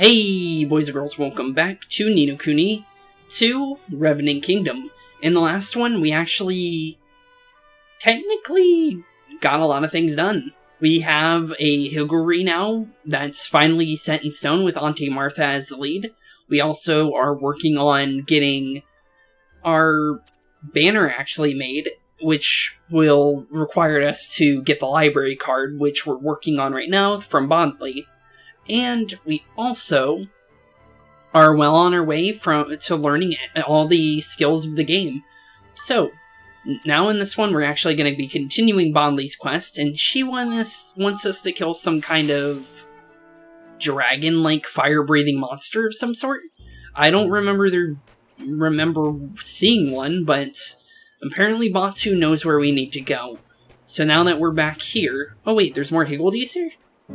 Hey boys and girls, welcome back to Ni No Kuni II Revenant Kingdom. In the last one, we actually technically got a lot of things done. We have a Higuri now that's finally set in stone with Auntie Martha as the lead. We also are working on getting our banner actually made, which will require us to get the library card, which we're working on right now from Bondly. And we also are well on our way to learning all the skills of the game. So, now in this one, we're actually going to be continuing Bondly's quest, and she wants us to kill some kind of dragon-like fire-breathing monster of some sort. I don't remember seeing one, but apparently Batu knows where we need to go. So now that we're back here... Oh wait, there's more Higgledies here?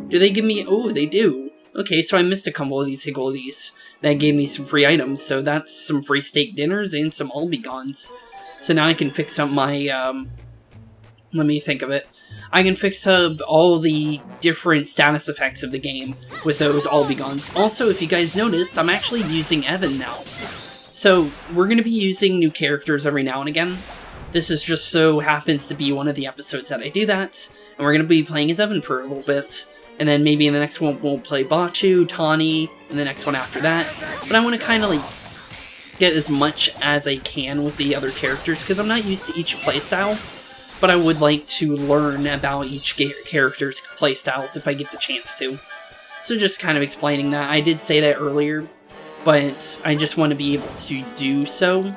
Do they give me... Oh, they do. Okay, so I missed a couple of these Higgledies. That gave me some free items, so that's some free steak dinners and some albigons. So now I can fix up my, let me think of it. I can fix up all the different status effects of the game with those albigons. Also, if you guys noticed, I'm actually using Evan now. So, we're going to be using new characters every now and again. This is just so happens to be one of the episodes that I do that. And we're going to be playing as Evan for a little bit. And then maybe in the next one we'll play Batu, Tani, and the next one after that. But I want to kind of like get as much as I can with the other characters, because I'm not used to each playstyle. But I would like to learn about each character's playstyles if I get the chance to. So just kind of explaining that. I did say that earlier, but I just want to be able to do so.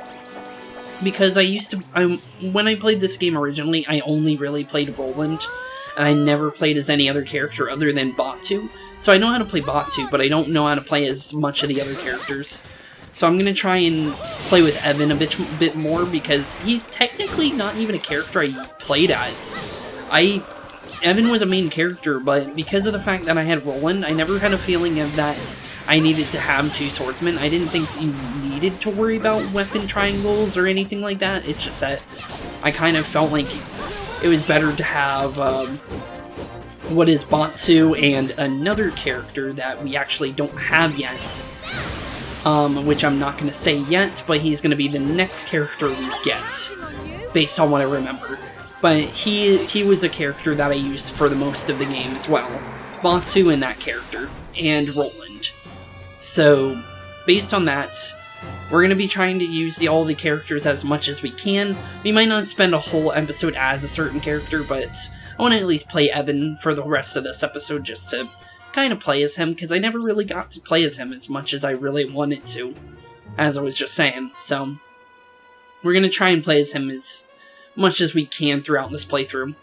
Because when I played this game originally, I only really played Roland. And I never played as any other character other than Batu. So I know how to play Batu, but I don't know how to play as much of the other characters. So I'm going to try and play with Evan a bit more, because he's technically not even a character I played as. Evan was a main character, but because of the fact that I had Roland, I never had a feeling of that I needed to have two swordsmen. I didn't think you needed to worry about weapon triangles or anything like that. It's just that I kind of felt like it was better to have, what is Batu and another character that we actually don't have yet. Which I'm not going to say yet, but he's going to be the next character we get, based on what I remember. But he was a character that I used for the most of the game as well. Batu and that character, and Roland. So, based on that, we're going to be trying to use all the characters as much as we can. We might not spend a whole episode as a certain character, but I want to at least play Evan for the rest of this episode just to kind of play as him, because I never really got to play as him as much as I really wanted to, as I was just saying. So, we're going to try and play as him as much as we can throughout this playthrough.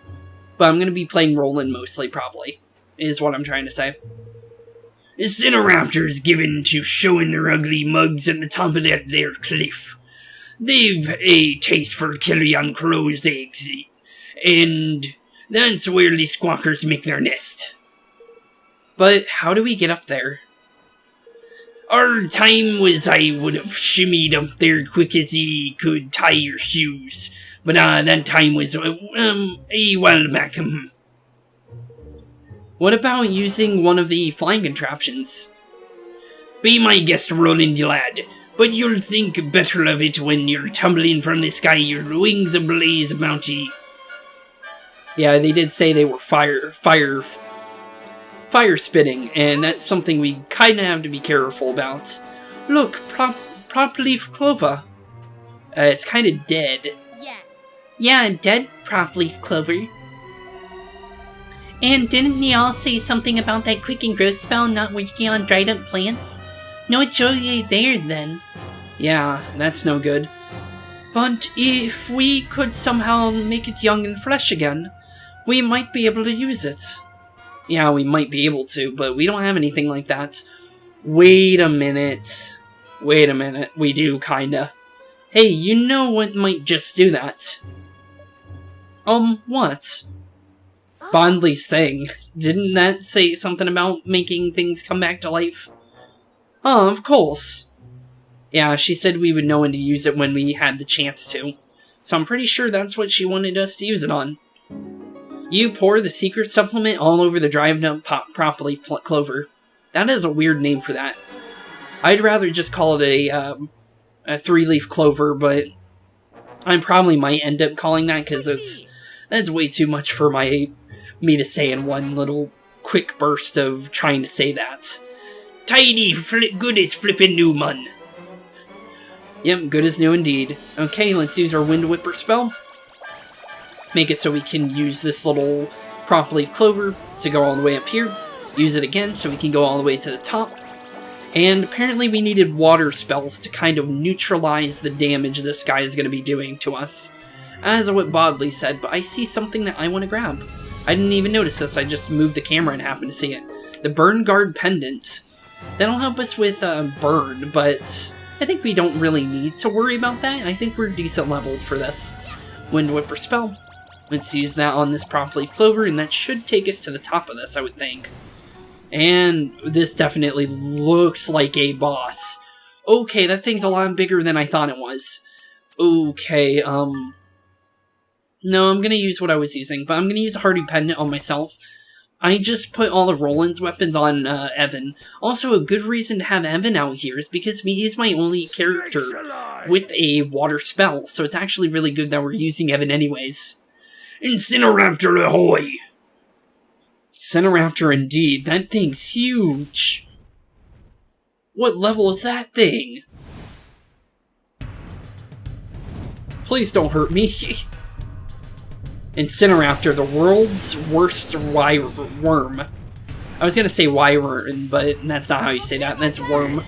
But I'm going to be playing Roland mostly, probably, is what I'm trying to say. Incineraptors given to showing their ugly mugs at the top of that there cliff. They've a taste for killing on crow's eggs, and that's where the squawkers make their nest. But how do we get up there? Our time was I would have shimmied up there quick as he could tie your shoes, but that time was a while back. What about using one of the flying contraptions? Be my guest, Roland, lad, but you'll think better of it when you're tumbling from the sky, your wings ablaze about ye. Yeah, they did say they were fire spitting, and that's something we kind of have to be careful about. Look, prop leaf clover. It's kind of dead. Yeah, dead prop leaf clover. And didn't they all say something about that quick and growth spell not working on dried up plants? No joy there then. Yeah, that's no good. But if we could somehow make it young and fresh again, we might be able to use it. Yeah, we might be able to, but we don't have anything like that. Wait a minute. We do, kinda. Hey, you know what might just do that? What? Bondly's thing. Didn't that say something about making things come back to life? Oh, of course. Yeah, she said we would know when to use it when we had the chance to. So I'm pretty sure that's what she wanted us to use it on. You pour the secret supplement all over the dried up prop leaf clover. That is a weird name for that. I'd rather just call it a 3-leaf clover, but I probably might end up calling that because that's way too much for me to say in one little quick burst of trying to say that. Tidy, good as flippin' new, mun. Yep, good as new indeed. Okay, let's use our Wind Whipper spell. Make it so we can use this little prop leaf clover to go all the way up here. Use it again so we can go all the way to the top. And apparently we needed water spells to kind of neutralize the damage this guy is going to be doing to us. As what Bodley said, but I see something that I want to grab. I didn't even notice this, I just moved the camera and happened to see it. The Burn Guard Pendant. That'll help us with burn, but I think we don't really need to worry about that. I think we're decent leveled for this. Wind Whipper spell. Let's use that on this prop leaf clover, and that should take us to the top of this, I would think. And this definitely looks like a boss. Okay, that thing's a lot bigger than I thought it was. Okay, no, I'm gonna use what I was using, but I'm gonna use a Hardy Pendant on myself. I just put all of Roland's weapons on Evan. Also, a good reason to have Evan out here is because he's my only character with a water spell, so it's actually really good that we're using Evan anyways. Incineraptor ahoy! Incineraptor indeed, that thing's huge! What level is that thing? Please don't hurt me. Incineraptor, the world's worst worm. I was gonna say wyvern, but that's not how you say that, that's worm.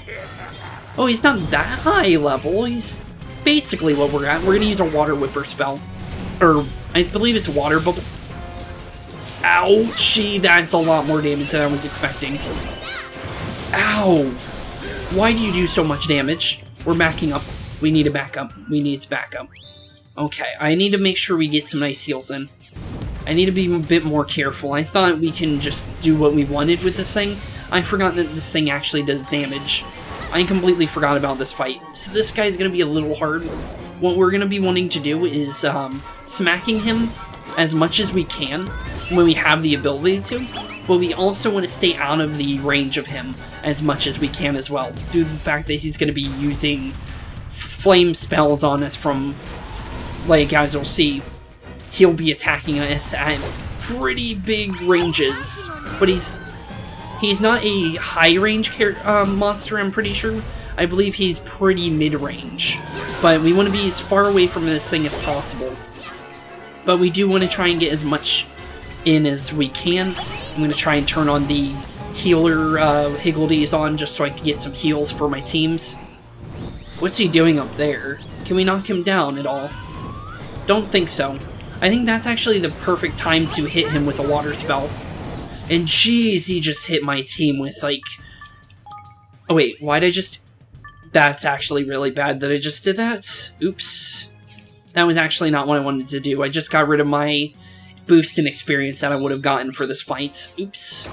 Oh, he's not that high level, he's basically what we're at. We're gonna use a Water Whipper spell. Or, I believe it's Water Bubble. Ouchie, that's a lot more damage than I was expecting. Ow! Why do you do so much damage? We're backing up. We need to back up. We need to back up. Okay, I need to make sure we get some nice heals in. I need to be a bit more careful. I thought we can just do what we wanted with this thing. I forgot that this thing actually does damage. I completely forgot about this fight. So this guy's going to be a little hard. What we're going to be wanting to do is smacking him as much as we can when we have the ability to. But we also want to stay out of the range of him as much as we can as well. Due to the fact that he's going to be using flame spells on us from... Like, as you'll see, he'll be attacking us at pretty big ranges. But he's not a high-range monster, I'm pretty sure. I believe he's pretty mid-range. But we want to be as far away from this thing as possible. But we do want to try and get as much in as we can. I'm going to try and turn on the healer Higgledies on just so I can get some heals for my teams. What's he doing up there? Can we knock him down at all? Don't think so. I think that's actually the perfect time to hit him with a water spell. And jeez, he just hit my team with, like... Oh wait, why'd I just... That's actually really bad that I just did that. Oops. That was actually not what I wanted to do. I just got rid of my boost in experience that I would have gotten for this fight. Oops.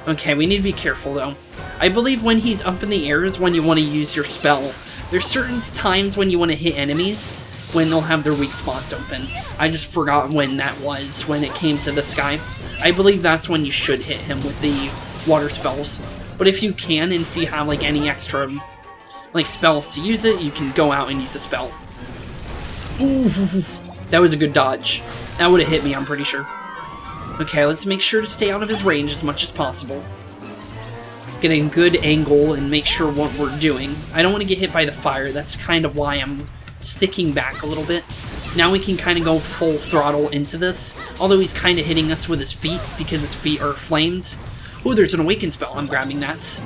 Okay, we need to be careful though. I believe when he's up in the air is when you want to use your spell. There's certain times when you want to hit enemies when they'll have their weak spots open. I just forgot when that was, when it came to this guy. I believe that's when you should hit him with the water spells. But if you can, and if you have like any extra like spells to use it, you can go out and use a spell. Ooh, that was a good dodge. That would have hit me, I'm pretty sure. Okay, let's make sure to stay out of his range as much as possible. Get a good angle and make sure what we're doing. I don't want to get hit by the fire, that's kind of why I'm sticking back a little bit. Now we can kind of go full throttle into this, although he's kind of hitting us with his feet because his feet are flamed. Oh, there's an awaken spell, I'm grabbing that.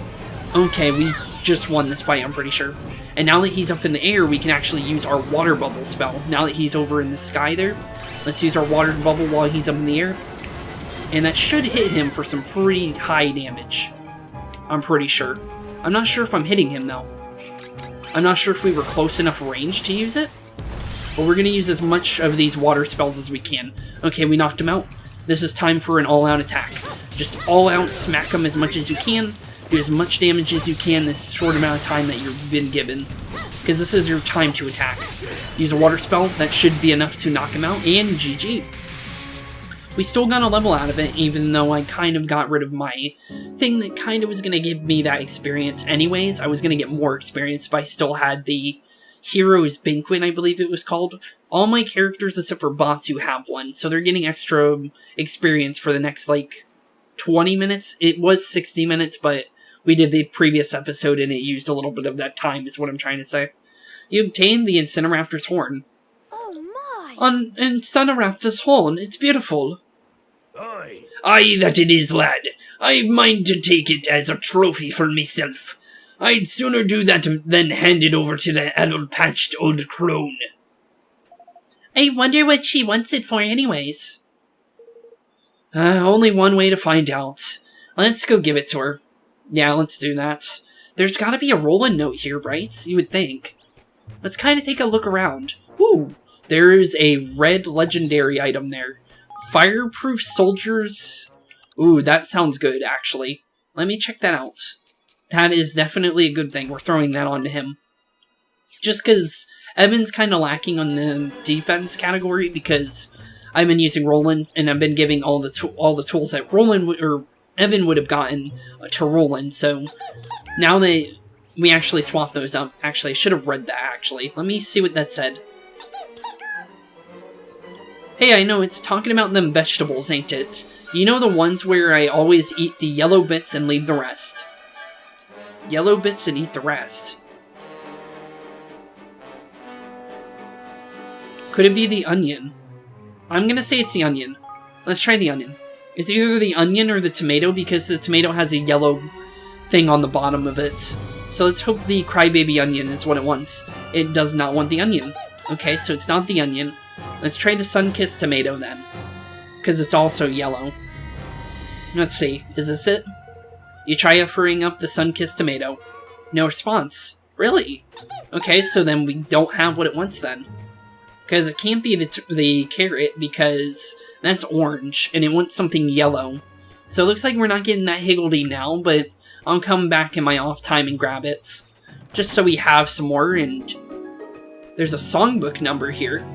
Okay, we just won this fight, I'm pretty sure. And now that he's up in the air, we can actually use our water bubble spell. Now that he's over in the sky there, let's use our water bubble while he's up in the air. And that should hit him for some pretty high damage. I'm pretty sure. I'm not sure if I'm hitting him though. I'm not sure if we were close enough range to use it, but we're going to use as much of these water spells as we can. Okay, we knocked him out. This is time for an all-out attack. Just all-out smack him as much as you can, do as much damage as you can this short amount of time that you've been given, because this is your time to attack. Use a water spell, that should be enough to knock him out, and GG. we still got a level out of it, even though I kind of got rid of my thing that kind of was going to give me that experience anyways. I was going to get more experience, but I still had the Hero's Banquet, I believe it was called. All my characters except for Batu have one, so they're getting extra experience for the next, like, 20 minutes. It was 60 minutes, but we did the previous episode and it used a little bit of that time, is what I'm trying to say. You obtained the Incineraptor's Horn. Oh my! On Incineraptor's Horn, it's beautiful. Aye. Aye, that it is, lad. I've mind to take it as a trophy for myself. I'd sooner do that than hand it over to the addle-patched old crone. I wonder what she wants it for anyways. Only one way to find out. Let's go give it to her. Yeah, let's do that. There's gotta be a roll-in note here, right? You would think. Let's kind of take a look around. Ooh, there's a red legendary item there. Fireproof soldiers. Ooh, that sounds good, actually. Let me check that out. That is definitely a good thing. We're throwing that on to him. Just because Evan's kind of lacking on the defense category, because I've been using Roland, and I've been giving all the tools that Evan would have gotten to Roland. So now that we actually swapped those up, actually, I should have read that. Actually, let me see what that said. Hey, I know, it's talking about them vegetables, ain't it? You know the ones where I always eat the yellow bits and leave the rest. Yellow bits and eat the rest. Could it be the onion? I'm gonna say it's the onion. Let's try the onion. It's either the onion or the tomato, because the tomato has a yellow thing on the bottom of it. So let's hope the crybaby onion is what it wants. It does not want the onion. Okay, so it's not the onion. Let's try the sun-kissed tomato then, because it's also yellow. Let's see, is this it? You try offering up the sun-kissed tomato. No response. Really? Okay, so then we don't have what it wants then. Because it can't be the carrot, because that's orange, and it wants something yellow. So it looks like we're not getting that higgledy now, but I'll come back in my off time and grab it. Just so we have some more, and there's a songbook number here.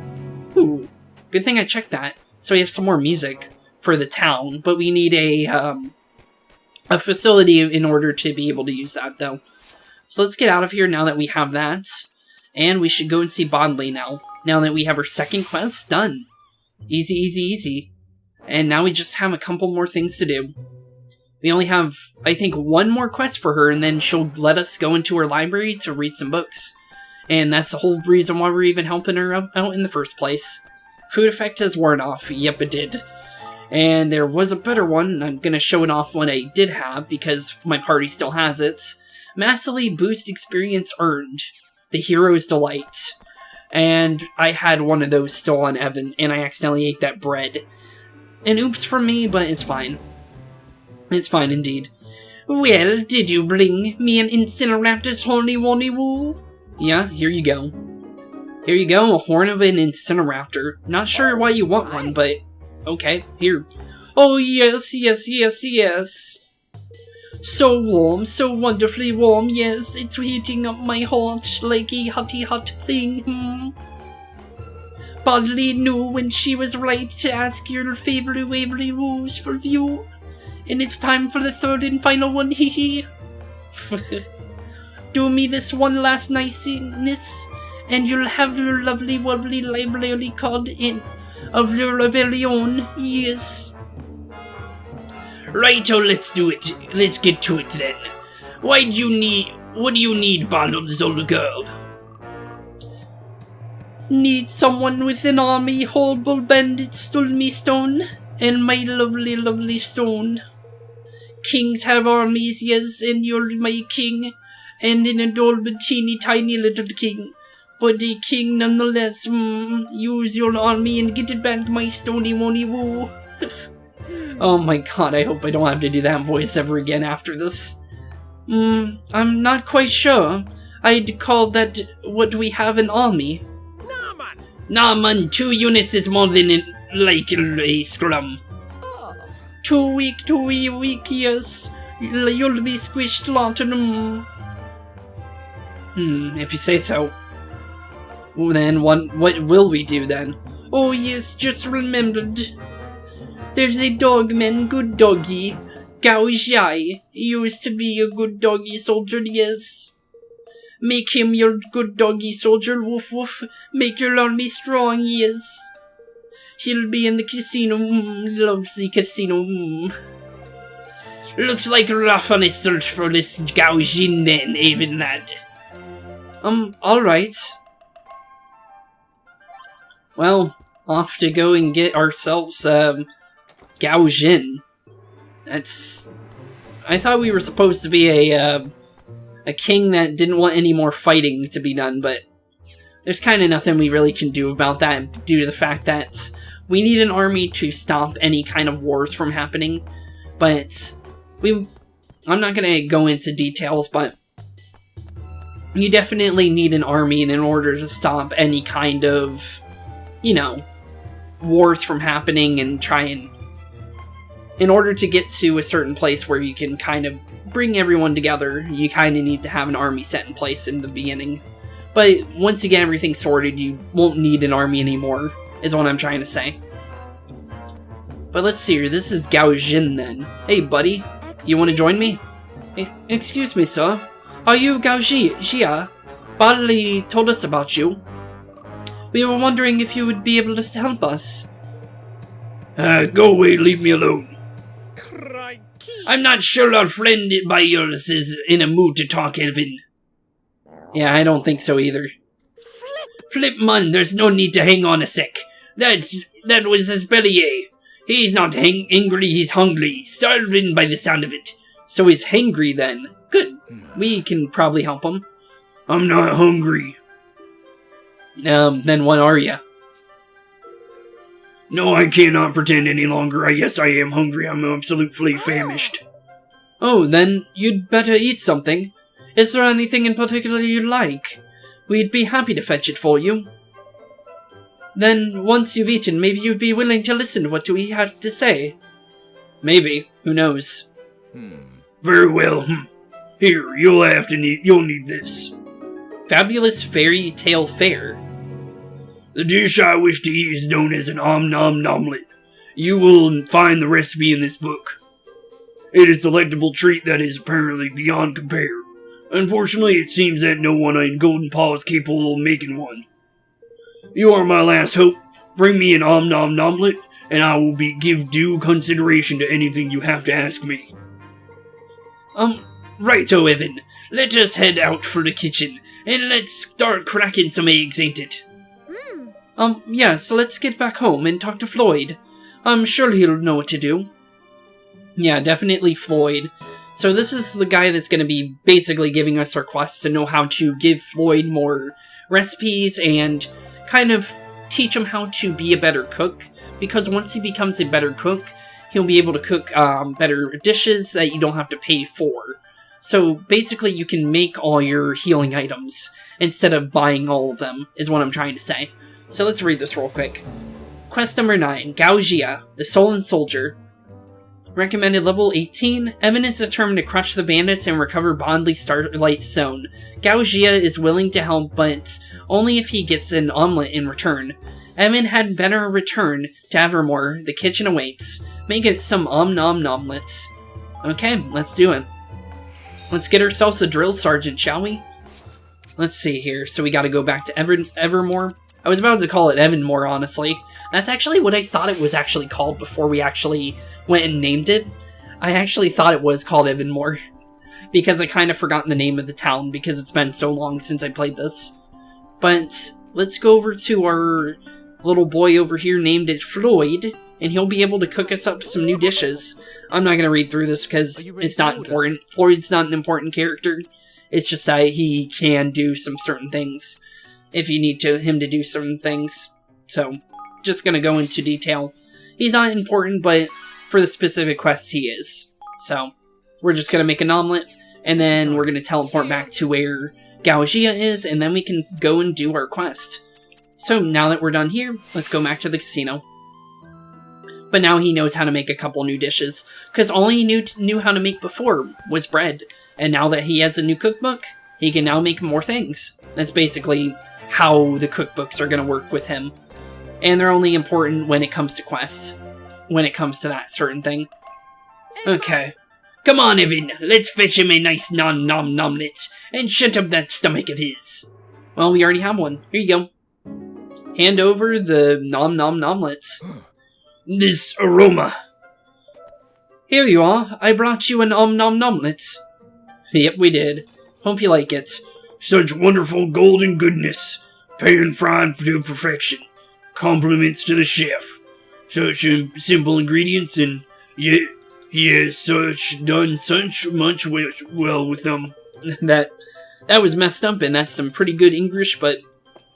Ooh, good thing I checked that. So we have some more music for the town, but we need a facility in order to be able to use that, though. So let's get out of here now that we have that. And we should go and see Bondley now that we have our second quest done. Easy, easy, easy. And now we just have a couple more things to do. We only have, I think, one more quest for her, and then she'll let us go into her library to read some books. And that's the whole reason why we're even helping her out in the first place. Food effect has worn off. Yep, it did. And there was a better one, and I'm going to show it off what I did have, because my party still has it. Massively boost experience earned. The Hero's Delight. And I had one of those still on Evan, and I accidentally ate that bread. And oops for me, but it's fine. It's fine indeed. Well, did you bring me an Incineraptor's horny wonny woo? Yeah, here you go. Here you go, a horn of an Incineraptor. Not sure why you want one, but okay, here. Oh yes, yes, yes, yes. So warm, so wonderfully warm, yes, it's heating up my heart like a hotty hot thing, Bodley knew when she was right to ask your favorite wavery woos for view. And it's time for the third and final one, hee hee. Do me this one last niceness, and you'll have your lovely, lovely library card in of your very own, yes. Righto, let's do it. Let's get to it then. What do you need, Bondle's old girl? Need someone with an army, horrible bandits stole me stone, and my lovely, lovely stone. Kings have armies, yes, and you're my king, and an adorable teeny tiny little king. But a king nonetheless, use your army and get it back my stony wony woo. Oh my god, I hope I don't have to do that voice ever again after this. I'm not quite sure. I'd call that what we have an army. Nah man, 2 units is more than a scrum. Too weak, yes. You'll be squished lot. If you say so. Well, then, what will we do then? Oh yes, just remembered. There's a dogman, good doggy. Gao Xiai. He used to be a good doggy soldier, yes. Make him your good doggy soldier, woof woof. Make your army strong, yes. He'll be in the casino, loves the casino, Looks like we're off on a search for this Gao Jin then, Avon lad. Alright. Well, off to go and get ourselves, Gao Jin. I thought we were supposed to be a king that didn't want any more fighting to be done, but there's kind of nothing we really can do about that due to the fact that we need an army to stop any kind of wars from happening. But I'm not going to go into details, but you definitely need an army in order to stop any kind of, you know, wars from happening and try and, in order to get to a certain place where you can kind of bring everyone together, you kind of need to have an army set in place in the beginning. But once you get everything sorted, you won't need an army anymore, is what I'm trying to say. But let's see here, this is Gao Jin then. Hey buddy, you want to join me? Excuse me sir, are you Gao Jia? Barley told us about you. We were wondering if you would be able to help us. Go away, leave me alone. I'm not sure our friend by yours is in a mood to talk, Elvin. Yeah, I don't think so either. Flip man, there's no need to hang on a sec. That was his belly. He's not angry, he's hungry. Starving by the sound of it. So he's hangry then. Good. We can probably help him. I'm not hungry. Then what are you? No, I cannot pretend any longer. Yes, I am hungry. I'm absolutely famished. Oh, then you'd better eat something. Is there anything in particular you'd like? We'd be happy to fetch it for you. Then, once you've eaten, maybe you'd be willing to listen to what we have to say. Maybe. Who knows? Very well. Here, you'll need this. Fabulous fairy tale fare. The dish I wish to eat is known as an om-nom-nomlet. You will find the recipe in this book. It is a delectable treat that is apparently beyond compare. Unfortunately, it seems that no one in Golden Paw is capable of making one. You are my last hope. Bring me an om-nom-nomlet, and I will give due consideration to anything you have to ask me. Righto, Evan. Let us head out for the kitchen, and let's start cracking some eggs, ain't it? Yeah, so let's get back home and talk to Floyd. I'm sure he'll know what to do. Yeah, definitely Floyd. So this is the guy that's going to be basically giving us our quests to know how to give Floyd more recipes and kind of teach him how to be a better cook. Because once he becomes a better cook, he'll be able to cook better dishes that you don't have to pay for. So basically you can make all your healing items instead of buying all of them, is what I'm trying to say. So let's read this real quick. Quest number 9, Gao Jia, the Sullen Soldier. Recommended level 18. Evan is determined to crush the bandits and recover Bondley Starlight Stone. Gao Jia is willing to help, but only if he gets an omelet in return. Evan had better return to Evermore. The kitchen awaits. Make it some om-nom-nomlets. Okay, let's do it. Let's get ourselves a drill sergeant, shall we? Let's see here. So we gotta go back to Evermore. I was about to call it Evanmore, honestly. That's actually what I thought it was actually called before we actually went and named it. I actually thought it was called Evanmore. Because I kind of forgot the name of the town because it's been so long since I played this. But let's go over to our little boy over here named it Floyd. And he'll be able to cook us up some new dishes. I'm not going to read through this because it's not important. Floyd's not an important character. It's just that he can do some certain things. If you need him to do certain things. So, just going to go into detail. He's not important, but for the specific quests he is. So, we're just going to make an omelet. And then we're going to teleport back to where Gao Jia is. And then we can go and do our quest. So, now that we're done here, let's go back to the casino. But now he knows how to make a couple new dishes. Because all he knew how to make before was bread. And now that he has a new cookbook, he can now make more things. That's basically how the cookbooks are going to work with him. And they're only important when it comes to quests. when it comes to that certain thing. Okay. Come on, Evan. Let's fetch him a nice nom-nom-nomlet and shut up that stomach of his. Well, we already have one. Here you go. Hand over the nom-nom-nomlets. This aroma. Here you are. I brought you an nom-nom-nomlet. Yep, we did. Hope you like it. Such wonderful golden goodness. Pan-fried to perfection. Compliments to the chef. Such simple ingredients, and yet he has done such much well with them. That was messed up, and that's some pretty good English, but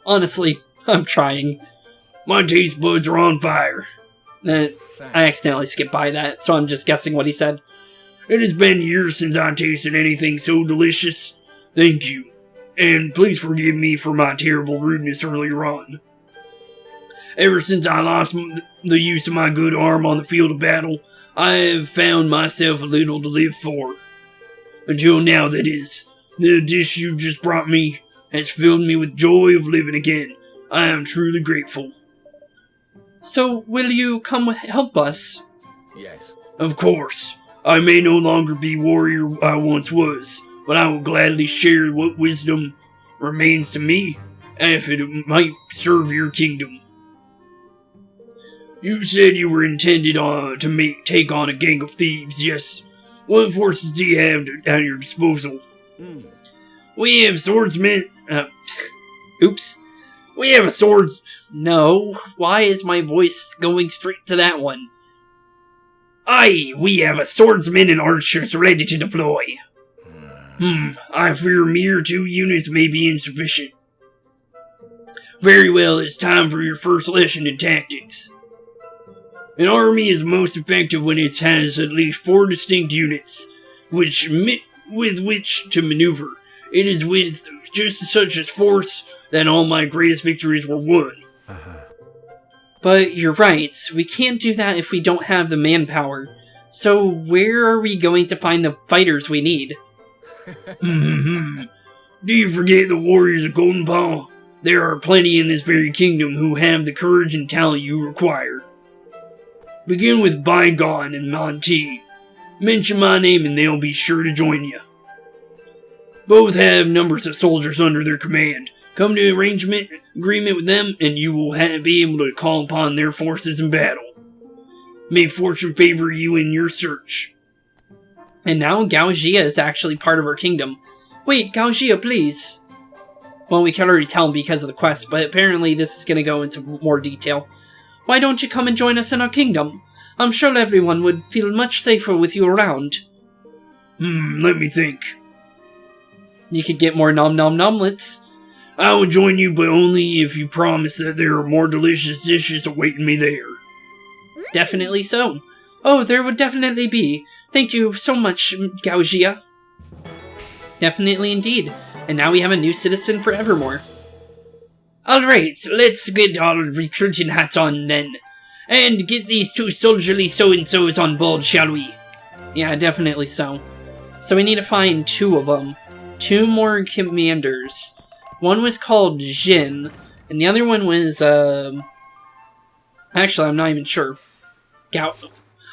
honestly, I'm trying. My taste buds are on fire. I accidentally skipped by that, so I'm just guessing what he said. It has been years since I tasted anything so delicious. Thank you. And please forgive me for my terrible rudeness earlier on. Ever since I lost the use of my good arm on the field of battle, I have found myself a little to live for. Until now, that is. The dish you just brought me has filled me with joy of living again. I am truly grateful. So, will you come help us? Yes. Of course. I may no longer be warrior I once was, but I will gladly share what wisdom remains to me, if it might serve your kingdom. You said you were intended to take on a gang of thieves, yes? What forces do you have at your disposal? We have swordsmen. Oops. We have a swords. No, why is my voice going straight to that one? Aye, we have a swordsman and archers ready to deploy. I fear mere 2 units may be insufficient. Very well, it's time for your first lesson in tactics. An army is most effective when it has at least 4 distinct units, with which to maneuver. It is with just such a force that all my greatest victories were won. But you're right, we can't do that if we don't have the manpower. So where are we going to find the fighters we need? Do you forget the warriors of Golden Paw? There are plenty in this very kingdom who have the courage and talent you require. Begin with Bygone and Monty. Mention my name and they'll be sure to join you. Both have numbers of soldiers under their command. Come to agreement with them and you will be able to call upon their forces in battle. May fortune favor you in your search. And now Gaojia is actually part of our kingdom. Wait, Gaojia, please. Well, we can already tell because of the quest, but apparently this is going to go into more detail. Why don't you come and join us in our kingdom? I'm sure everyone would feel much safer with you around. Let me think. You could get more nom-nom-nomlets. I will join you, but only if you promise that there are more delicious dishes awaiting me there. Definitely so. Oh, there would definitely be. Thank you so much, Gaojia. Definitely indeed. And now we have a new citizen for Evermore. Alright, let's get our recruiting hats on then. And get these 2 soldierly so-and-sos on board, shall we? Yeah, definitely so. So we need to find 2 of them. 2 more commanders. One was called Jin, and the other one was, actually, I'm not even sure. Gao.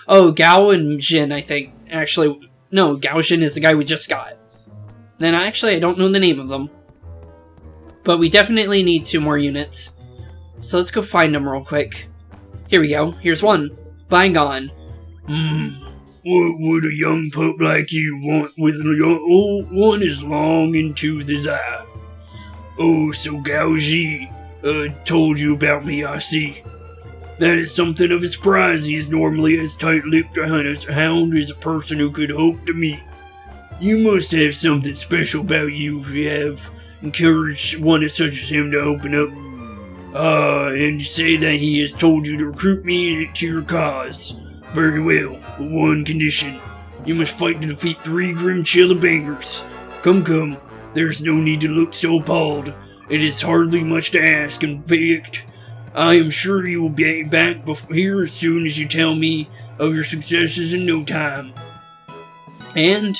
Oh, Gao and Jin, I think. Actually, no, Gao Jin is the guy we just got. Then actually, I don't know the name of them. But we definitely need 2 more units. So let's go find them real quick. Here we go. Here's one. Bygone. What would a young pup like you want with a young old one as long and tooth as I? Oh, so Gaoji told you about me, I see. That is something of a surprise. He is normally as tight-lipped a hound as a person who could hope to meet. You must have something special about you if you have encouraged one such as him to open up. And you say that he has told you to recruit me to your cause. Very well, but one condition. You must fight to defeat 3 grim bangers. Come, there's no need to look so appalled. It is hardly much to ask. In fact, I am sure you will be back here as soon as you tell me of your successes in no time. And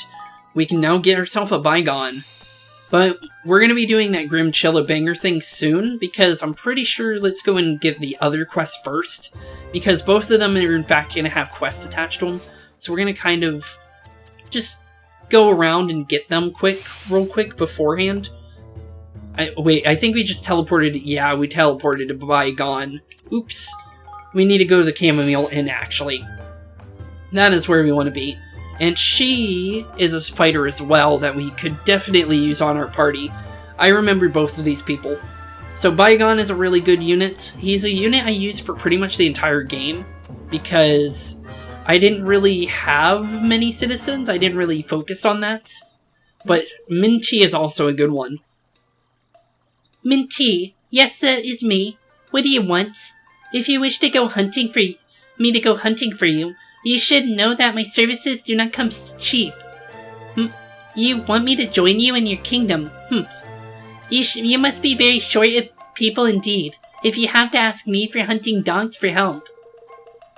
we can now get ourselves a Bygone. But we're going to be doing that Grim Chilla Banger thing soon, because I'm pretty sure let's go and get the other quests first, because both of them are in fact going to have quests attached to them. So we're going to kind of just go around and get them real quick beforehand. Wait, I think we just teleported. Yeah, we teleported to Bygone. Oops. We need to go to the Chamomile Inn, actually. That is where we want to be. And she is a fighter as well that we could definitely use on our party. I remember both of these people. So Bygone is a really good unit. He's a unit I used for pretty much the entire game, because I didn't really have many citizens. I didn't really focus on that. But Minty is also a good one. Minty, yes, that is me. What do you want? If you wish to go hunting for me to go hunting for you, you should know that my services do not come cheap. You want me to join you in your kingdom? You must be very short of people indeed, if you have to ask me for hunting dogs for help.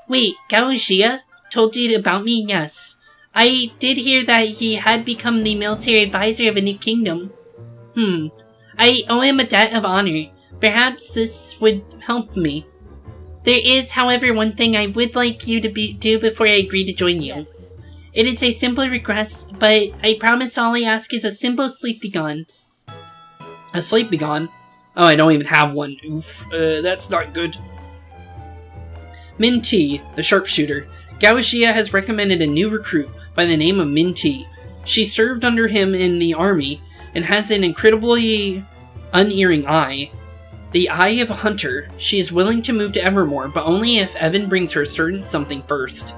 Wait, Gao Jia told you about me? Yes. I did hear that he had become the military advisor of a new kingdom. I owe him a debt of honor. Perhaps this would help me. There is, however, one thing I would like you to do before I agree to join you. Yes. It is a simple request, but I promise all I ask is a simple sleep begone. A sleep begone? Oh, I don't even have one. Oof, that's not good. Minty, the sharpshooter. Gao Jia has recommended a new recruit by the name of Minty. She served under him in the army and has an incredibly unerring eye. The eye of a hunter. She is willing to move to Evermore, but only if Evan brings her certain something first.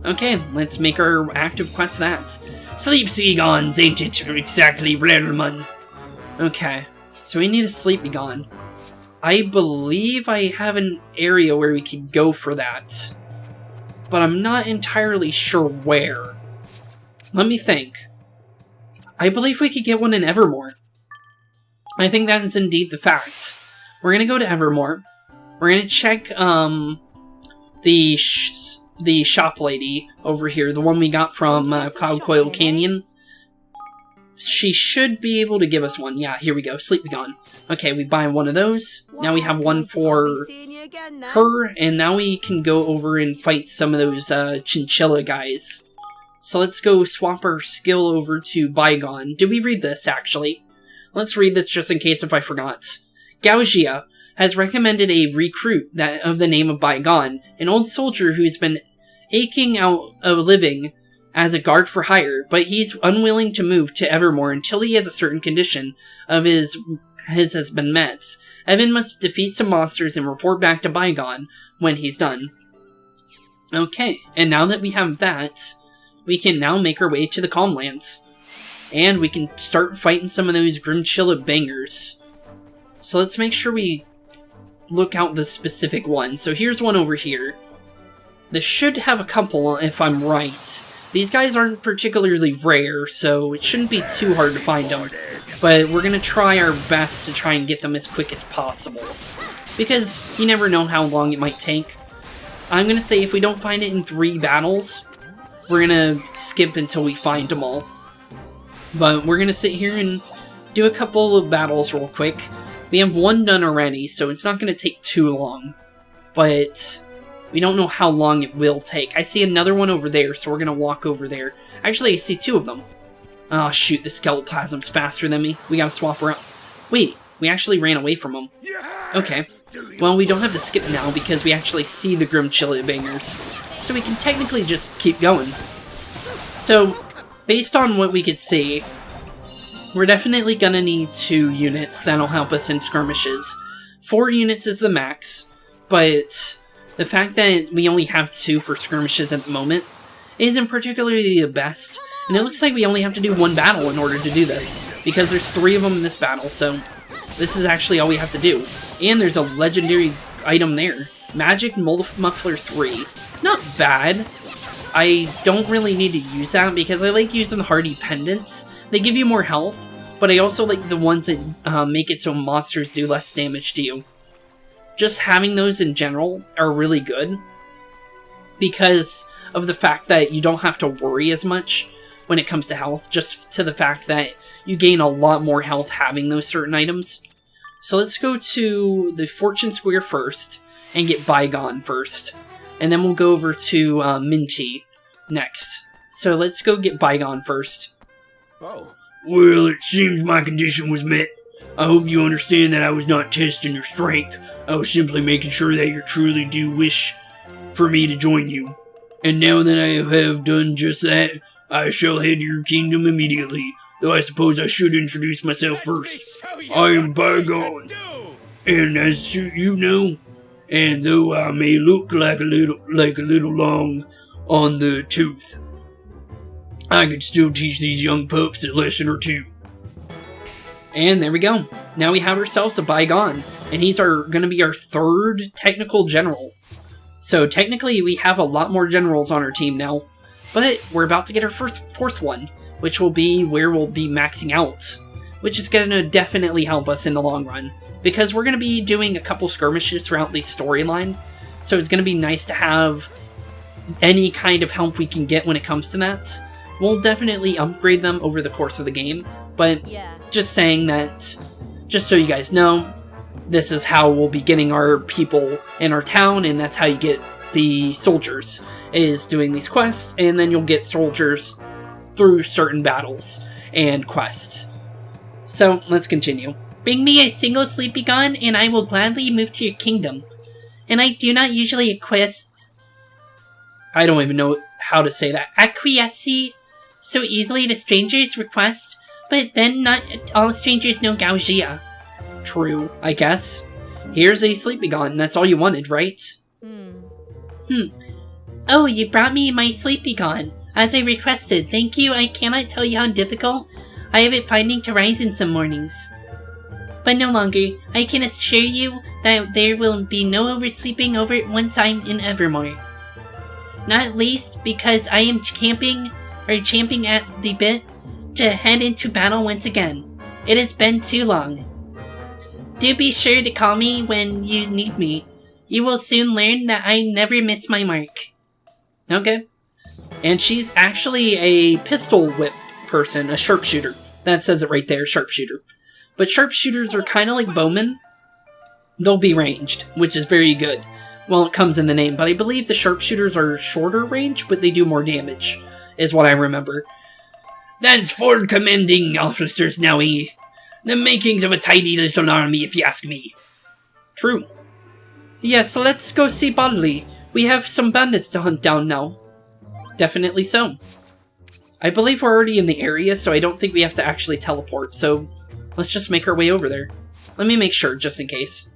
Okay, let's make our active quest that. Sleep begons, ain't it exactly, Revenant? Okay, so we need a sleep begone. I believe I have an area where we could go for that, but I'm not entirely sure where. Let me think. I believe we could get one in Evermore. I think that is indeed the fact. We're gonna go to Evermore. We're gonna check the shop lady over here, the one we got from Cloud Coil Canyon. She should be able to give us one. Yeah, here we go. Sleep Begone. Okay, we buy one of those. Now we have one for her, and now we can go over and fight some of those chinchilla guys. So let's go swap our skill over to Bygone. Did we read this, actually? Let's read this just in case if I forgot. Gao Jia has recommended a recruit that of the name of Bygone, an old soldier who's been aching out a living as a guard for hire, but he's unwilling to move to Evermore until he has a certain condition of his has been met. Evan must defeat some monsters and report back to Bygone when he's done. Okay, and now that we have that, we can now make our way to the Calmlands. And we can start fighting some of those Grimchilla bangers. So let's make sure we look out the specific ones. So here's one over here. This should have a couple if I'm right. These guys aren't particularly rare, so it shouldn't be too hard to find them. But we're going to try our best to try and get them as quick as possible. Because you never know how long it might take. I'm going to say if we don't find it in 3 battles, we're going to skip until we find them all. But we're going to sit here and do a couple of battles real quick. We have one done already, so it's not going to take too long. But we don't know how long it will take. I see another one over there, so we're going to walk over there. Actually, I see 2 of them. Oh, shoot, the Skeletoplasm's faster than me. We got to swap around. Wait, we actually ran away from them. Okay. Well, we don't have to skip now because we actually see the Grimchilla bangers. So we can technically just keep going. So, based on what we could see, we're definitely gonna need 2 units that'll help us in skirmishes. 4 units is the max, but the fact that we only have 2 for skirmishes at the moment isn't particularly the best, and it looks like we only have to do 1 battle in order to do this, because there's 3 of them in this battle, so this is actually all we have to do. And there's a legendary item there. Magic Muffler 3. Not bad. I don't really need to use that because I like using the Hardy Pendants. They give you more health, but I also like the ones that make it so monsters do less damage to you. Just having those in general are really good because of the fact that you don't have to worry as much when it comes to health, just to the fact that you gain a lot more health having those certain items. So let's go to the Fortune Square first, and get Bygone first. And then we'll go over to Minty next. So let's go get Bygone first. Oh. Well, it seems my condition was met. I hope you understand that I was not testing your strength. I was simply making sure that you truly do wish for me to join you. And now that I have done just that, I shall head to your kingdom immediately, though I suppose I should introduce myself first. I am Bygone, and as you know, and though I may look like a little long on the tooth, I could still teach these young pups a lesson or two. And there we go. Now we have ourselves a Bygone, and he's going to be our 3rd technical general. So technically we have a lot more generals on our team now, but we're about to get our 4th one, which will be where we'll be maxing out, which is going to definitely help us in the long run, because we're going to be doing a couple skirmishes throughout the storyline, so it's going to be nice to have any kind of help we can get when it comes to that. We'll definitely upgrade them over the course of the game, but just saying that, just so you guys know, this is how we'll be getting our people in our town, and that's how you get the soldiers, is doing these quests, and then you'll get soldiers through certain battles and quests. So, let's continue. Bring me a single sleepy gun, and I will gladly move to your kingdom. And I do not usually acquiesce... I don't even know how to say that. Acquiesce so easily to strangers' requests, but then not all strangers know Gaojia. True, I guess. Here's a sleepy gun, that's all you wanted, right? Oh, you brought me my sleepy gun, as I requested. Thank you. I cannot tell you how difficult I have it finding to rise in some mornings. But no longer. I can assure you that there will be no oversleeping over once I'm in Evermore. Not least because I am champing at the bit to head into battle once again. It has been too long. Do be sure to call me when you need me. You will soon learn that I never miss my mark. Okay. And she's actually a pistol whip person, a sharpshooter. That says it right there, sharpshooter. But sharpshooters are kind of like bowmen. They'll be ranged, which is very good. Well, it comes in the name, but I believe the sharpshooters are shorter range, but they do more damage, is what I remember. That's for commending, Officer Snowy. The makings of a tidy little army, if you ask me. True. Yes, so let's go see Bodley. We have some bandits to hunt down now. Definitely so. I believe we're already in the area, so I don't think we have to actually teleport, so let's just make our way over there. Let me make sure, just in case.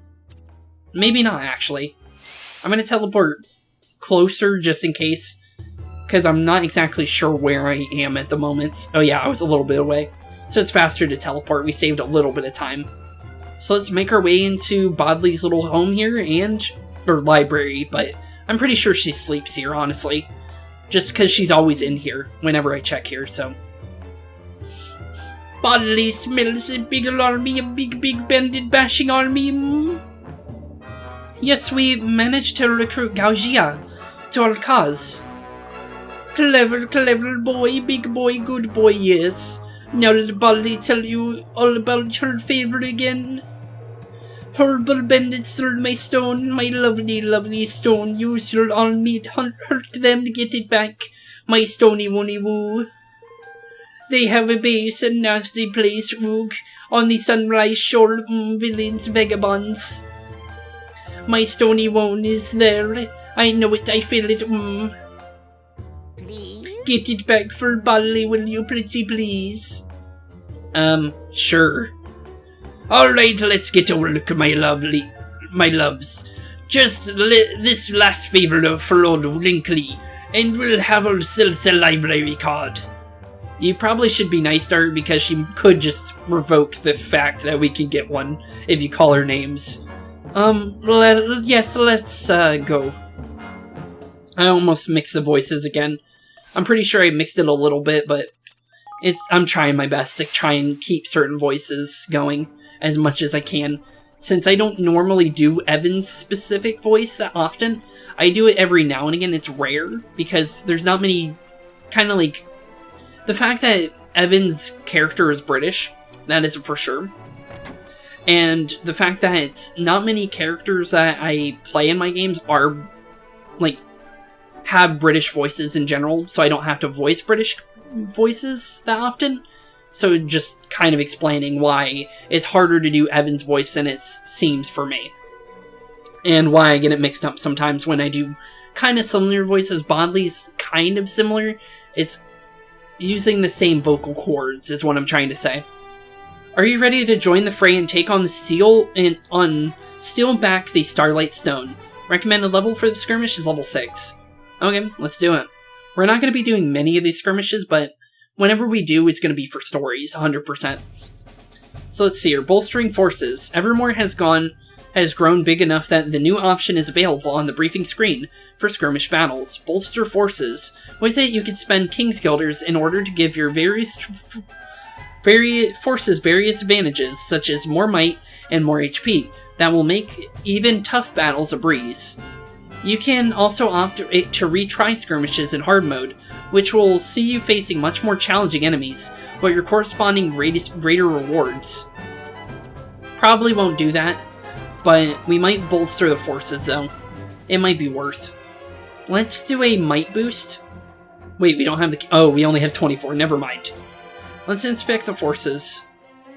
Maybe not, actually. I'm going to teleport closer, just in case, because I'm not exactly sure where I am at the moment. Oh yeah, I was a little bit away. So it's faster to teleport. We saved a little bit of time. So let's make our way into Bodley's little home here, or library, but I'm pretty sure she sleeps here, honestly. Just because she's always in here, whenever I check here, so. Bodley smells a big army, a big bandit bashing army. Yes, we managed to recruit Gaojia to our cause. Clever boy, big boy, good boy, yes. Now let Bodley tell you all about her favor again. Horrible bandits stole my stone, my lovely stone. Use your army to hurt them to get it back, my stony wony woo. They have a base, a nasty place, rook, on the sunrise shore, villains, vagabonds. My stony one is there, I know it, I feel it, Please? Get it back for Bodley, will you, pretty please? Sure. Alright, let's get to work, my loves. Just this last favor for old Linkley, and we'll have ourselves a library card. You probably should be nice to her, because she could just revoke the fact that we can get one if you call her names. Yes, let's, go. I almost mixed the voices again. I'm pretty sure I mixed it a little bit, but I'm trying my best to try and keep certain voices going as much as I can. Since I don't normally do Evan's specific voice that often, I do it every now and again. It's rare, because there's not many, kind of like, The fact that Evan's character is British, that is for sure. And the fact that not many characters that I play in my games are, like, have British voices in general, so I don't have to voice British voices that often. So just kind of explaining why it's harder to do Evan's voice than it seems for me. And why I get it mixed up sometimes when I do kind of similar voices. Bodley's kind of similar. It's using the same vocal cords is what I'm trying to say. Are you ready to join the fray and take on the steal back the Starlight Stone? Recommended level for the skirmish is level 6. Okay, let's do it. We're not going to be doing many of these skirmishes, but whenever we do, it's going to be for stories, 100%. So let's see here. Bolstering forces. Evermore has grown big enough that the new option is available on the briefing screen for skirmish battles. Bolster forces. With it, you can spend King's Guilders in order to give your various forces various advantages, such as more might and more HP, that will make even tough battles a breeze. You can also opt to retry skirmishes in hard mode, which will see you facing much more challenging enemies, but your corresponding greater rewards. Probably won't do that, but we might bolster the forces though. It might be worth. Let's do a might boost. Wait, we don't have the... Oh, we only have 24, never mind. Let's inspect the forces.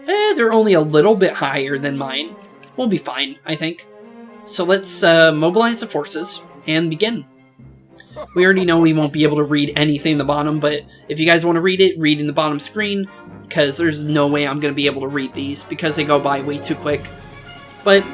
They're only a little bit higher than mine. We'll be fine, I think. So let's mobilize the forces and begin. We already know we won't be able to read anything in the bottom, but if you guys want to read it, read in the bottom screen, because there's no way I'm going to be able to read these, because they go by way too quick. But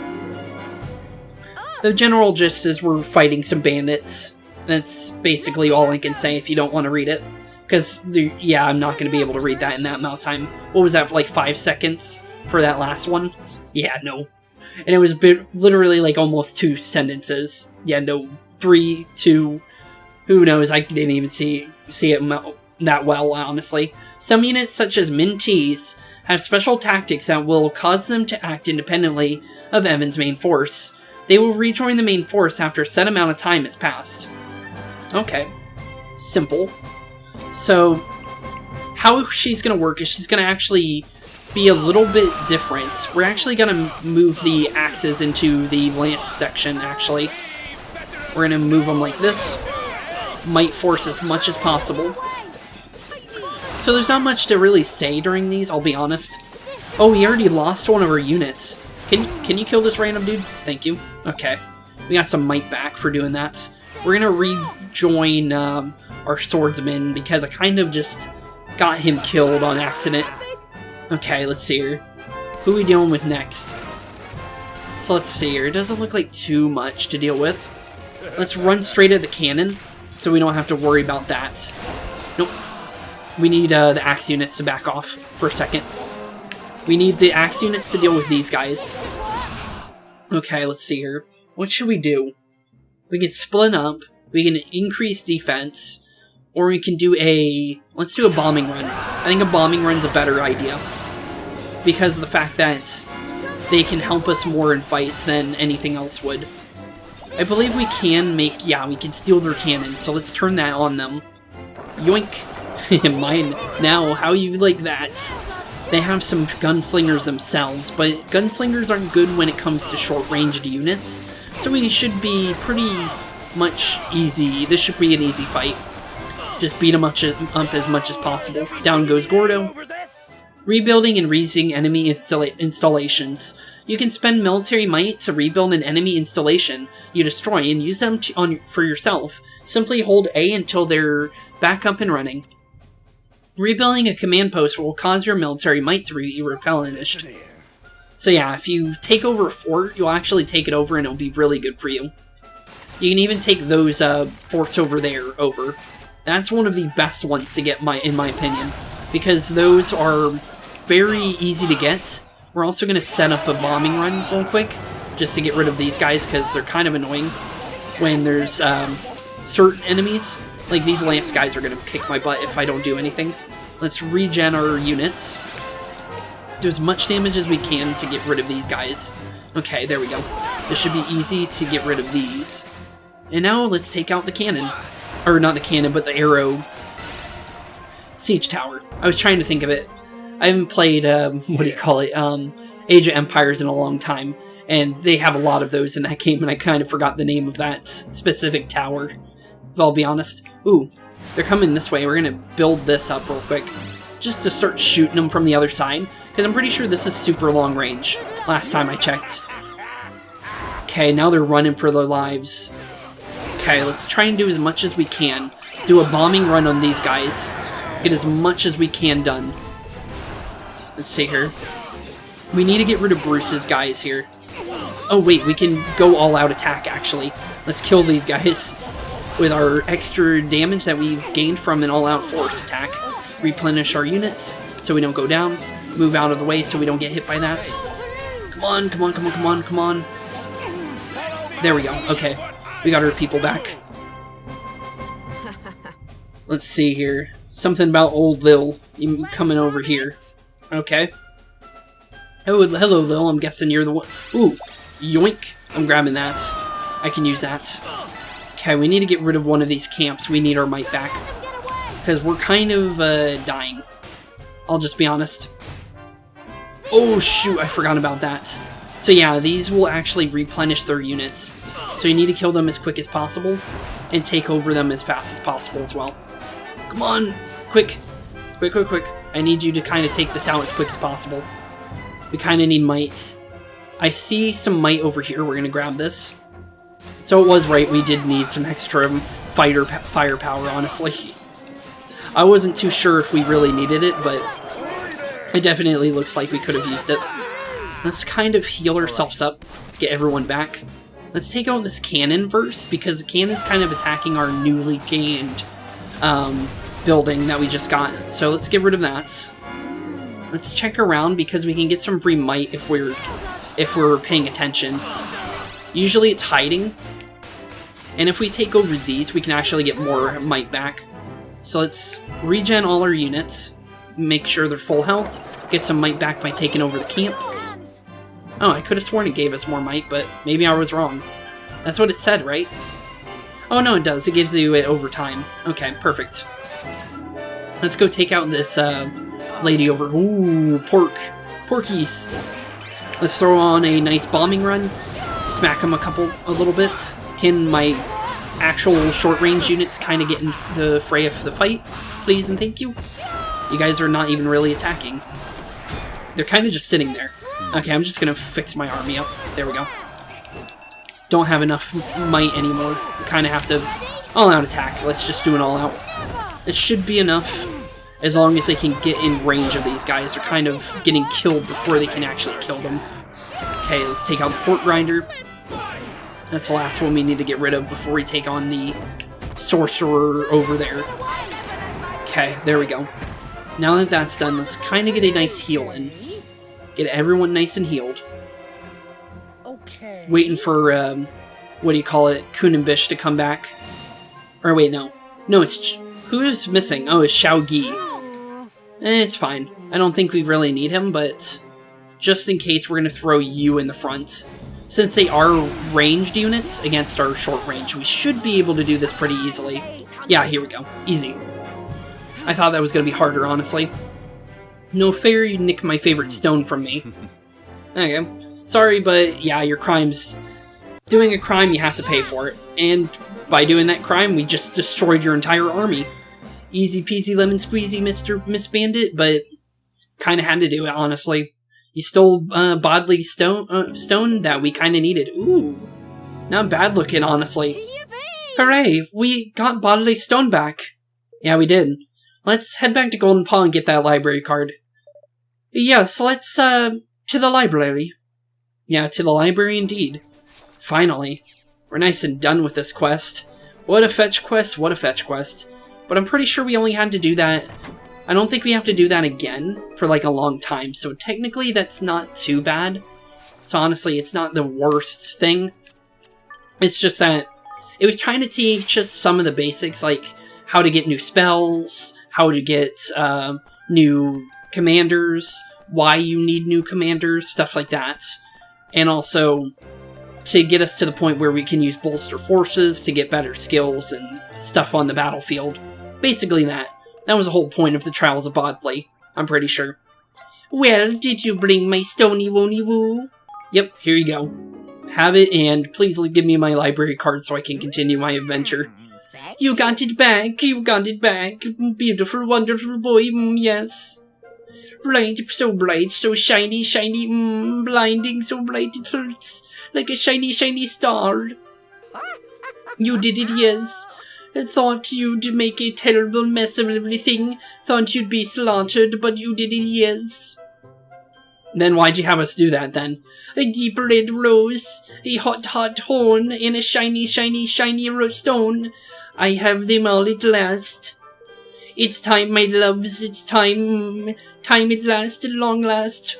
the general gist is we're fighting some bandits. That's basically all I can say if you don't want to read it. Because, yeah, I'm not going to be able to read that in that amount of time. What was that, for like 5 seconds for that last one? Yeah, no. And it was literally like almost 2 sentences. Yeah, no, 3, 2, who knows, I didn't even see it that well, honestly. Some units, such as Minties, have special tactics that will cause them to act independently of Evan's main force. They will rejoin the main force after a set amount of time has passed. Okay. Simple. So, how she's going to work is she's going to actually be a little bit different. We're actually going to move the axes into the lance section, actually. We're going to move them like this. Might force as much as possible. So there's not much to really say during these, I'll be honest. Oh, we already lost one of our units. Can you kill this random dude? Thank you. Okay. We got some might back for doing that. We're going to rejoin our swordsman because I kind of just got him killed on accident. Okay, let's see here. Who are we dealing with next? So let's see here. It doesn't look like too much to deal with. Let's run straight at the cannon so we don't have to worry about that. Nope. We need the axe units to back off for a second. We need the axe units to deal with these guys. Okay, let's see here. What should we do? We can split up. We can increase defense. Or we can do a... Let's do a bombing run. I think a bombing run's a better idea. Because of the fact that they can help us more in fights than anything else would. I believe we can make... Yeah, we can steal their cannon. So let's turn that on them. Yoink. Mine. Now, how you like that? They have some gunslingers themselves, but gunslingers aren't good when it comes to short-ranged units. So we should be pretty much easy. This should be an easy fight. Just beat them up as much as possible. Down goes Gordo. Rebuilding and reusing enemy installations. You can spend military might to rebuild an enemy installation you destroy and use them for yourself. Simply hold A until they're back up and running. Rebuilding a command post will cause your military might to be replenished. So yeah, if you take over a fort, you'll actually take it over and it'll be really good for you. You can even take those forts over there over. That's one of the best ones to get, in my opinion, because those are very easy to get. We're also going to set up a bombing run real quick, just to get rid of these guys, because they're kind of annoying when there's certain enemies. Like, these lance guys are going to kick my butt if I don't do anything. Let's regen our units. Do as much damage as we can to get rid of these guys. Okay, there we go. This should be easy to get rid of these. And now let's take out the cannon. Or not the cannon, but the arrow Siege Tower. I was trying to think of it. I haven't played, what do you call it, Age of Empires in a long time, and they have a lot of those in that game, and I kind of forgot the name of that specific tower, if I'll be honest. Ooh, they're coming this way. We're gonna build this up real quick, just to start shooting them from the other side, because I'm pretty sure this is super long range, last time I checked. Okay, now they're running for their lives. Okay, let's try and do as much as we can. Do a bombing run on these guys. Get as much as we can done. Let's see here. We need to get rid of Bruce's guys here. Oh wait, we can go all-out attack, actually. Let's kill these guys with our extra damage that we've gained from an all-out force attack. Replenish our units so we don't go down. Move out of the way so we don't get hit by that. Come on, come on, come on, come on, come on. There we go. Okay. We got our people back. Let's see here. Something about old Lil coming over here. Okay. Oh, hello, Lil. I'm guessing you're the one. Ooh, yoink. I'm grabbing that. I can use that. Okay, we need to get rid of one of these camps. We need our might back. Because we're kind of dying. I'll just be honest. Oh, shoot. I forgot about that. So yeah, these will actually replenish their units. So you need to kill them as quick as possible. And take over them as fast as possible as well. Come on. Quick. Quick, quick, quick. I need you to kind of take this out as quick as possible. We kind of need might. I see some might over here. We're going to grab this. So it was right. We did need some extra firepower, honestly. I wasn't too sure if we really needed it, but it definitely looks like we could have used it. Let's kind of heal ourselves up. Get everyone back. Let's take out this cannon first, because the cannon's kind of attacking our newly gained building that we just got. So let's get rid of that. Let's check around because we can get some free might if we're paying attention. Usually it's hiding. And if we take over these, we can actually get more might back. So let's regen all our units. Make sure they're full health. Get some might back by taking over the camp. Oh, I could have sworn it gave us more might, but maybe I was wrong. That's what it said, right? Oh no, it does. It gives you it over time. Okay, perfect. Let's go take out this lady over. Ooh, porkies. Let's throw on a nice bombing run. Smack them a little bit. Can my actual short-range units kind of get in the fray of the fight, please and thank you? You guys are not even really attacking. They're kind of just sitting there. Okay, I'm just gonna fix my army up. There we go. Don't have enough might anymore. We kind of have to all-out attack. Let's just do an all-out. It should be enough, as long as they can get in range of these guys. They're kind of getting killed before they can actually kill them. Okay, let's take out the port grinder. That's the last one we need to get rid of before we take on the sorcerer over there. Okay, there we go. Now that that's done, let's kind of get a nice heal in. Get everyone nice and healed. Okay. Waiting for, what do you call it, Kunenbish to come back. Or wait, no. No, it's... Who is missing? Oh, it's Xiaogi. It's fine. I don't think we really need him, but just in case, we're going to throw you in the front. Since they are ranged units against our short range, we should be able to do this pretty easily. Yeah, here we go. Easy. I thought that was going to be harder, honestly. No fair, you nick my favorite stone from me. Okay. Sorry, but yeah, your crime's... Doing a crime, you have to pay for it. And by doing that crime, we just destroyed your entire army. Easy peasy lemon squeezy, Miss Bandit, but kind of had to do it, honestly. You stole Bodley stone that we kind of needed. Ooh, not bad looking, honestly. Hooray, we got Bodley stone back. Yeah, we did. Let's head back to Golden Paw and get that library card. Yes, let's, to the library. Yeah, to the library indeed. Finally. We're nice and done with this quest. What a fetch quest, what a fetch quest. But I'm pretty sure we only had to do that... I don't think we have to do that again for like a long time, so technically that's not too bad. So honestly, it's not the worst thing. It's just that it was trying to teach us some of the basics, like how to get new spells, how to get new commanders, why you need new commanders, stuff like that. And also to get us to the point where we can use bolster forces to get better skills and stuff on the battlefield. Basically that. That was the whole point of the Trials of Bodley, I'm pretty sure. Well, did you bring my stony wony woo? Yep, here you go. Have it, and please give me my library card so I can continue my adventure. You got it back, you got it back. Beautiful, wonderful boy, yes. Bright, so shiny, shiny, blinding, so bright it hurts. Like a shiny, shiny star. You did it, yes. I thought you'd make a terrible mess of everything. Thought you'd be slaughtered, but you did it, yes. Then why'd you have us do that, then? A deep red rose, a hot, hot horn, and a shiny, shiny, shiny stone. I have them all at last. It's time, my loves, it's time. Time at last, at long last.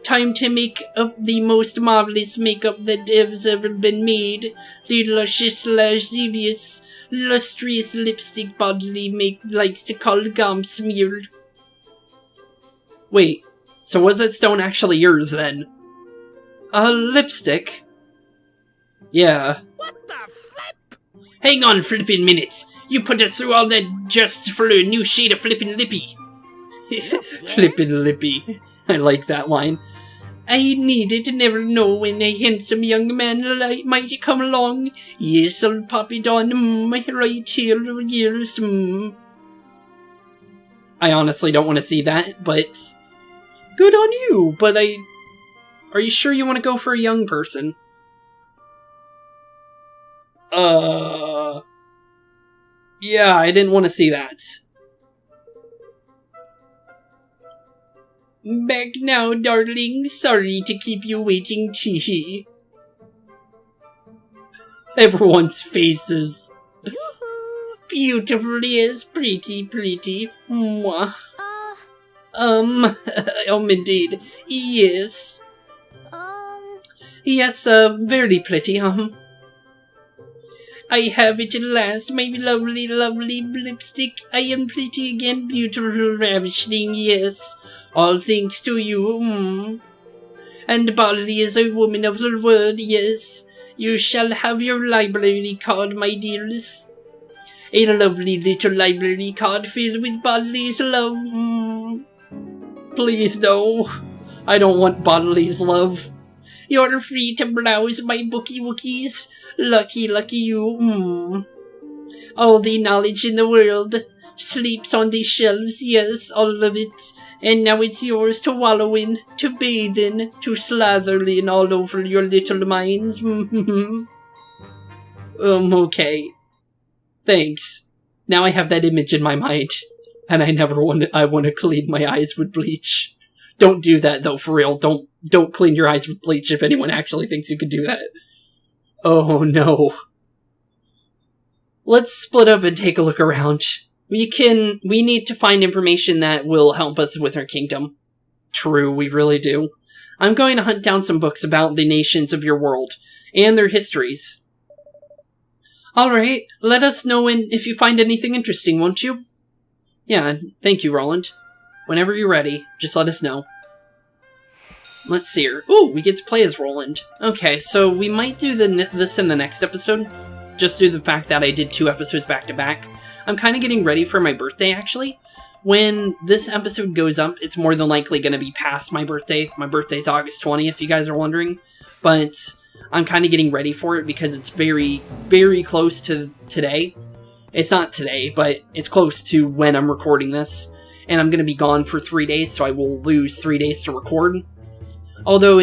Time to make up the most marvelous makeup that has ever been made. The luscious, lascivious, lustrous lipstick Bodley likes to call gum smeared. Wait, so was that stone actually yours, then? A lipstick? Yeah. What the flip? Hang on flippin' minutes. You put us through all that just for a new shade of flippin' lippy. Flippin' lippy. I like that line. I needed to never know when a handsome young man might come along. Yes, I'll pop it on, right here, yes, I honestly don't want to see that, but good on you, but are you sure you want to go for a young person? Yeah, I didn't want to see that. Back now, darling. Sorry to keep you waiting, tee. Everyone's faces. Beautiful, yes. Pretty, pretty. Mwah. Indeed. Yes. Yes, very pretty, I have it at last, my lovely, lovely lipstick. I am pretty again, beautiful, ravishing, yes. All thanks to you, And Bodley is a woman of the word, yes. You shall have your library card, my dears. A lovely little library card filled with Bodley's love, Please, no. I don't want Bodley's love. You're free to browse my bookie wookies. Lucky, lucky you, All the knowledge in the world sleeps on these shelves, yes, all of it. And now it's yours to wallow in, to bathe in, to slather in all over your little minds. Okay. Thanks. Now I have that image in my mind, and I want to clean my eyes with bleach. Don't do that, though, for real. Don't clean your eyes with bleach if anyone actually thinks you could do that. Oh, no. Let's split up and take a look around. We need to find information that will help us with our kingdom. True, we really do. I'm going to hunt down some books about the nations of your world, and their histories. Alright, let us know if you find anything interesting, won't you? Yeah, thank you, Roland. Whenever you're ready, just let us know. Let's see here. Ooh, we get to play as Roland. Okay, so we might do this in the next episode, just due to the fact that I did 2 episodes back-to-back. I'm kind of getting ready for my birthday, actually. When this episode goes up, it's more than likely going to be past my birthday. My birthday's August 20th, if you guys are wondering. But I'm kind of getting ready for it because it's very, very close to today. It's not today, but it's close to when I'm recording this. And I'm going to be gone for 3 days, so I will lose 3 days to record. Although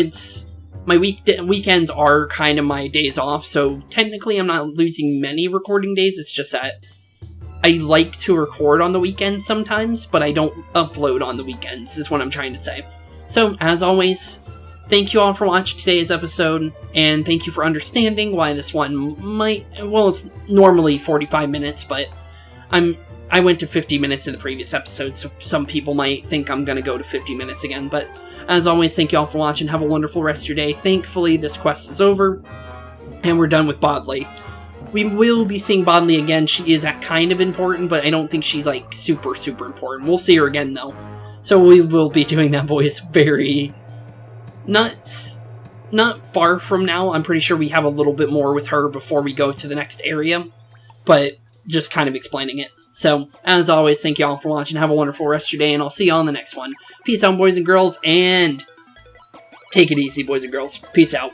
my weekends are kind of my days off, so technically I'm not losing many recording days. It's just that I like to record on the weekends sometimes, but I don't upload on the weekends, is what I'm trying to say. So, as always, thank you all for watching today's episode, and thank you for understanding why this one it's normally 45 minutes, but I went to 50 minutes in the previous episode, so some people might think I'm gonna go to 50 minutes again, but as always, thank you all for watching. Have a wonderful rest of your day. Thankfully, this quest is over, and we're done with Bodley. We will be seeing Bodley again. She is kind of important, but I don't think she's, like, super, super important. We'll see her again, though. So we will be doing that voice very... Not far from now. I'm pretty sure we have a little bit more with her before we go to the next area, but just kind of explaining it. So, as always, thank you all for watching. Have a wonderful rest of your day, and I'll see you on the next one. Peace out, boys and girls, and take it easy, boys and girls. Peace out.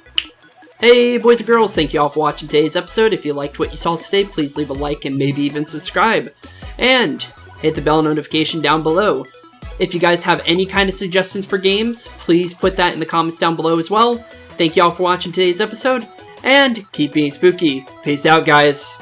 Hey, boys and girls, thank you all for watching today's episode. If you liked what you saw today, please leave a like and maybe even subscribe. And hit the bell notification down below. If you guys have any kind of suggestions for games, please put that in the comments down below as well. Thank you all for watching today's episode, and keep being spooky. Peace out, guys.